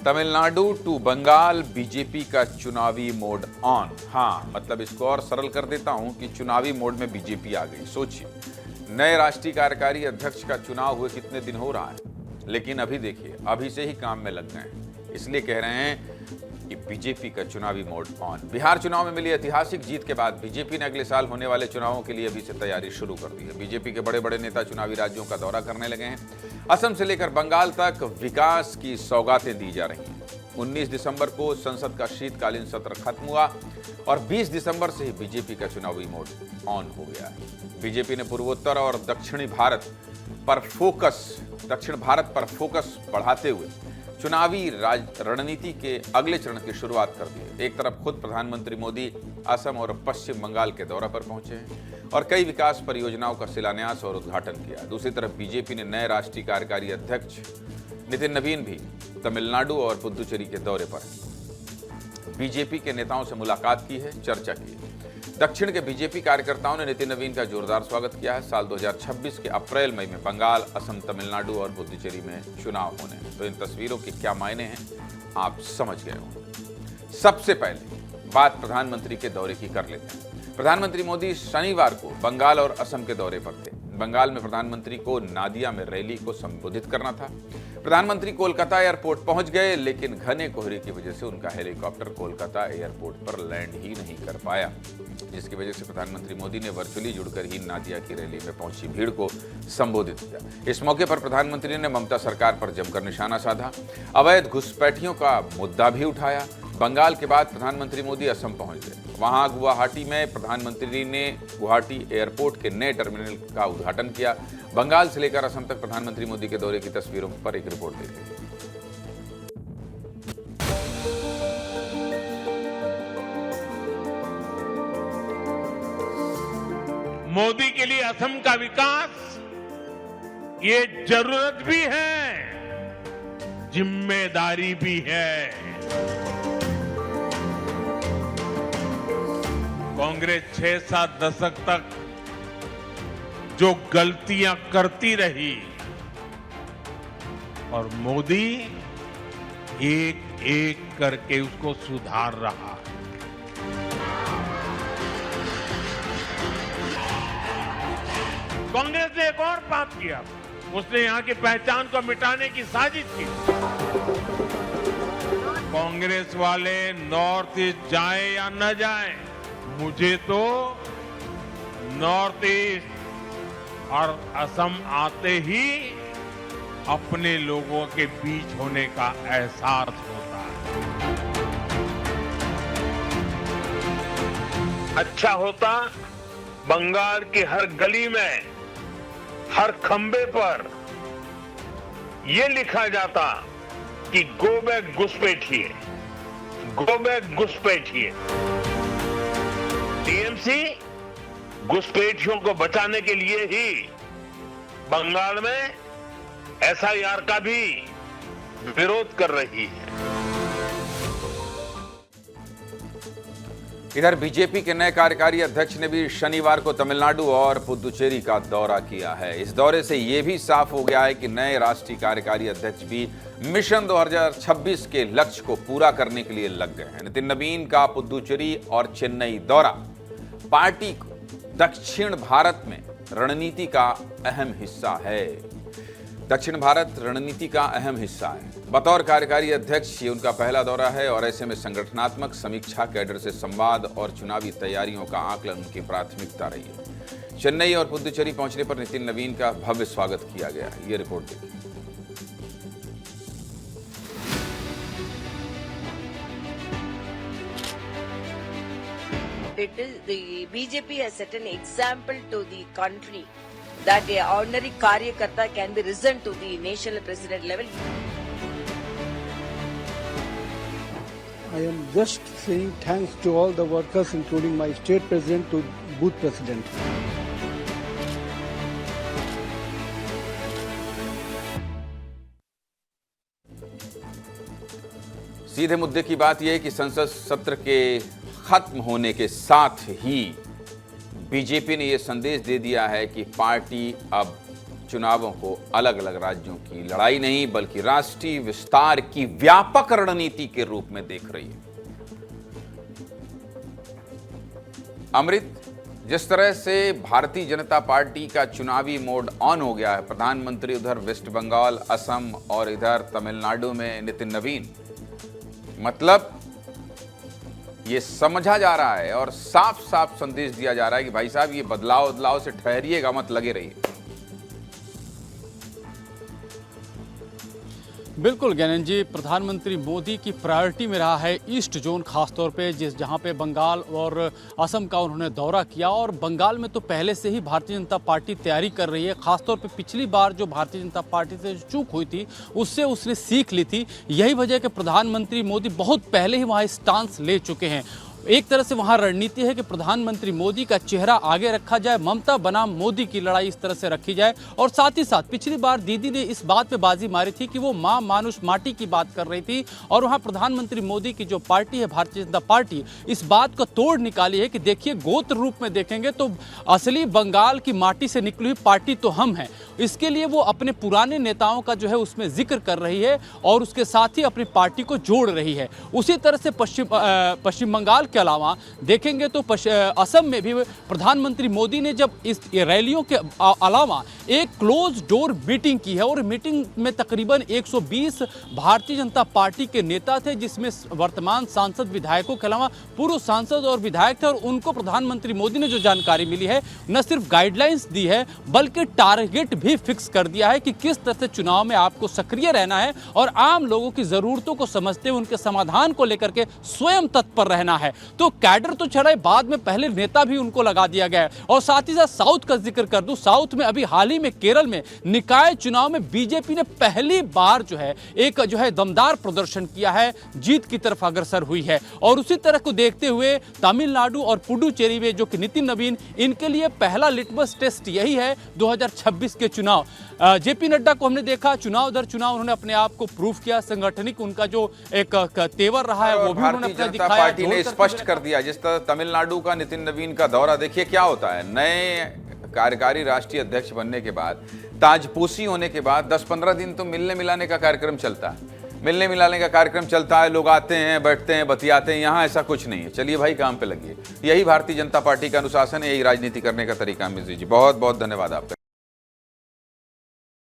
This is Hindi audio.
तमिलनाडु टू बंगाल बीजेपी का चुनावी मोड ऑन। हाँ, मतलब इसको और सरल कर देता हूं कि चुनावी मोड में बीजेपी आ गई। सोचिए, नए राष्ट्रीय कार्यकारी अध्यक्ष का चुनाव हुए कितने दिन हो रहा है, लेकिन अभी देखिए, अभी से ही काम में लग गए हैं। इसलिए कह रहे हैं कि बीजेपी का चुनावी मोड ऑन। बिहार चुनाव में मिली ऐतिहासिक जीत के बाद बीजेपी ने अगले साल होने वाले चुनावों के लिए अभी से तैयारी शुरू कर दी है। बीजेपी के बड़े बड़े नेता चुनावी राज्यों का दौरा करने लगे हैं। असम से लेकर बंगाल तक विकास की सौगातें दी जा रही हैं। 19 दिसंबर को संसद का शीतकालीन सत्र खत्म हुआ और 20 दिसंबर से ही बीजेपी का चुनावी मोड ऑन हो गया है। बीजेपी ने पूर्वोत्तर और दक्षिण भारत पर फोकस बढ़ाते हुए चुनावी रणनीति के अगले चरण की शुरुआत कर दी है। एक तरफ खुद प्रधानमंत्री मोदी असम और पश्चिम बंगाल के दौरे पर पहुंचे हैं और कई विकास परियोजनाओं का शिलान्यास और उद्घाटन किया। दूसरी तरफ बीजेपी ने नए राष्ट्रीय कार्यकारी अध्यक्ष नितिन नवीन भी तमिलनाडु और पुदुचेरी के दौरे पर बीजेपी के नेताओं से मुलाकात की है, चर्चा की है। दक्षिण के बीजेपी कार्यकर्ताओं ने नितिन नवीन का जोरदार स्वागत किया है। साल 2026 के अप्रैल मई में बंगाल, असम, तमिलनाडु और पुदुचेरी में चुनाव होने हैं। तो इन तस्वीरों के क्या मायने हैं, आप समझ गए होंगे। सबसे पहले बात प्रधानमंत्री के दौरे की कर लेते हैं। प्रधानमंत्री मोदी शनिवार को बंगाल और असम के दौरे पर थे। बंगाल में प्रधानमंत्री को नादिया में रैली को संबोधित करना था। प्रधानमंत्री कोलकाता एयरपोर्ट पहुंच गए, लेकिन घने कोहरे की वजह से उनका हेलीकॉप्टर कोलकाता एयरपोर्ट पर लैंड ही नहीं कर पाया, जिसकी वजह से प्रधानमंत्री मोदी ने वर्चुअली जुड़कर ही नादिया की रैली में पहुंची भीड़ को संबोधित किया। इस मौके पर प्रधानमंत्री ने ममता सरकार पर जमकर निशाना साधा, अवैध घुसपैठियों का मुद्दा भी उठाया। बंगाल के बाद प्रधानमंत्री मोदी असम पहुंच गए। वहां गुवाहाटी में प्रधानमंत्री ने गुवाहाटी एयरपोर्ट के नए टर्मिनल का उद्घाटन किया। बंगाल से लेकर असम तक प्रधानमंत्री मोदी के दौरे की तस्वीरों पर एक रिपोर्ट देखिए। मोदी के लिए असम का विकास ये जरूरत भी है, जिम्मेदारी भी है। कांग्रेस 6-7 दशक तक जो गलतियां करती रही और मोदी एक एक करके उसको सुधार रहा है। कांग्रेस ने एक और पाप किया, उसने यहां की पहचान को मिटाने की साजिश की। कांग्रेस वाले नॉर्थ ईस्ट जाए या न जाए, मुझे तो नॉर्थ ईस्ट और असम आते ही अपने लोगों के बीच होने का एहसास होता है। अच्छा होता बंगाल की हर गली में, हर खंबे पर यह लिखा जाता कि गो बैक घुसपैठिए, गो बैक घुसपैठिए। टीएमसी घुसपैठियों को बचाने के लिए ही बंगाल में एसआईआर का भी विरोध कर रही है। इधर बीजेपी के नए कार्यकारी अध्यक्ष ने भी शनिवार को तमिलनाडु और पुदुचेरी का दौरा किया है। इस दौरे से यह भी साफ हो गया है कि नए राष्ट्रीय कार्यकारी अध्यक्ष भी मिशन 2026 के लक्ष्य को पूरा करने के लिए लग गए हैं। नितिन नवीन का पुदुचेरी और चेन्नई दौरा पार्टी दक्षिण भारत में रणनीति का अहम हिस्सा है। दक्षिण भारत रणनीति का अहम हिस्सा है। बतौर कार्यकारी अध्यक्ष ये उनका पहला दौरा है और ऐसे में संगठनात्मक समीक्षा, कैडर से संवाद और चुनावी तैयारियों का आकलन उनकी प्राथमिकता रही है। चेन्नई और पुदुचेरी पहुंचने पर नितिन नवीन का भव्य स्वागत किया गया। ये रिपोर्ट देखिए। It is the BJP has set an example to the country that a ordinary karyakarta can be risen to the national president level. I am just saying thanks to all the workers, including my state president to booth president. सीधे मुद्दे की बात यह है कि संसद सत्र के खत्म होने के साथ ही बीजेपी ने यह संदेश दे दिया है कि पार्टी अब चुनावों को अलग अलग राज्यों की लड़ाई नहीं बल्कि राष्ट्रीय विस्तार की व्यापक रणनीति के रूप में देख रही है। अमृत, जिस तरह से भारतीय जनता पार्टी का चुनावी मोड ऑन हो गया है, प्रधानमंत्री उधर वेस्ट बंगाल, असम और इधर तमिलनाडु में नितिन नवीन, मतलब ये समझा जा रहा है और साफ साफ संदेश दिया जा रहा है कि भाई साहब ये बदलाव से ठहरिएगा मत, लगे रहिए। बिल्कुल ज्ञानंद जी, प्रधानमंत्री मोदी की प्रायोरिटी में रहा है ईस्ट जोन, खासतौर पे जहां पे बंगाल और असम का उन्होंने दौरा किया। और बंगाल में तो पहले से ही भारतीय जनता पार्टी तैयारी कर रही है। खासतौर पे पिछली बार जो भारतीय जनता पार्टी से चूक हुई थी उससे उसने सीख ली थी। यही वजह है कि प्रधानमंत्री मोदी बहुत पहले ही वहाँ स्टांस ले चुके हैं। एक तरह से वहाँ रणनीति है कि प्रधानमंत्री मोदी का चेहरा आगे रखा जाए, ममता बनाम मोदी की लड़ाई इस तरह से रखी जाए। और साथ ही साथ पिछली बार दीदी ने इस बात पे बाजी मारी थी कि वो माँ मानुष माटी की बात कर रही थी, और वहाँ प्रधानमंत्री मोदी की जो पार्टी है भारतीय जनता पार्टी, इस बात को तोड़ निकाली है कि देखिए गोत्र रूप में देखेंगे तो असली बंगाल की माटी से निकली हुई पार्टी तो हम हैं। इसके लिए वो अपने पुराने नेताओं का जो है उसमें जिक्र कर रही है और उसके साथ ही अपनी पार्टी को जोड़ रही है। उसी तरह से पश्चिम बंगाल के अलावा देखेंगे तो असम में भी प्रधानमंत्री मोदी ने जब इस रैलियों के अलावा एक क्लोज डोर मीटिंग की है, और मीटिंग में तकरीबन 120 भारतीय जनता पार्टी के नेता थे, जिसमें वर्तमान सांसद विधायकों के अलावा पूर्व सांसद और विधायक थे। और उनको प्रधानमंत्री मोदी ने जो जानकारी मिली है, न सिर्फ गाइडलाइंस दी है बल्कि टारगेट भी फिक्स कर दिया है कि किस तरह से चुनाव में आपको सक्रिय रहना है और आम लोगों की जरूरतों को समझते हुए उनके समाधान को लेकर के स्वयं तत्पर रहना है। तो कैडर तो चढ़ा, बाद में पहले नेता भी उनको लगा दिया गया है। और साथ ही साथ साउथ का जिक्र कर दूं, साउथ में अभी हाल ही में केरल में निकाय चुनाव में बीजेपी ने पहली बार जो है एक दमदार प्रदर्शन किया है, जीत की तरफ अग्रसर हुई है। और उसी तरह को देखते हुए तमिलनाडु और पुडुचेरी में जो कि नितिन नवीन, इनके लिए पहला लिटमस टेस्ट यही है 2026 के चुनाव। जेपी नड्डा को हमने देखा चुनाव दर चुनाव उन्होंने अपने आप को प्रूव किया, संगठनिक उनका जो एक तेवर रहा है वो भी उन्होंने अपना दिखाया। पार्टी ने स्पष्ट कर दिया, जिस तरह तमिलनाडु का नितिन नवीन का दौरा देखिए क्या होता है। नए कार्यकारी राष्ट्रीय अध्यक्ष बनने के बाद, ताजपोशी होने के बाद 10-15 दिन तो मिलने मिलाने का कार्यक्रम चलता है, मिलने मिलाने का कार्यक्रम चलता है, लोग आते हैं, बैठते हैं, बतियाते हैं। यहाँ ऐसा कुछ नहीं है। चलिए भाई काम पे लगिए। यही भारतीय जनता पार्टी का अनुशासन है, यही राजनीति करने का तरीका। मिश्री जी बहुत बहुत धन्यवाद आपका।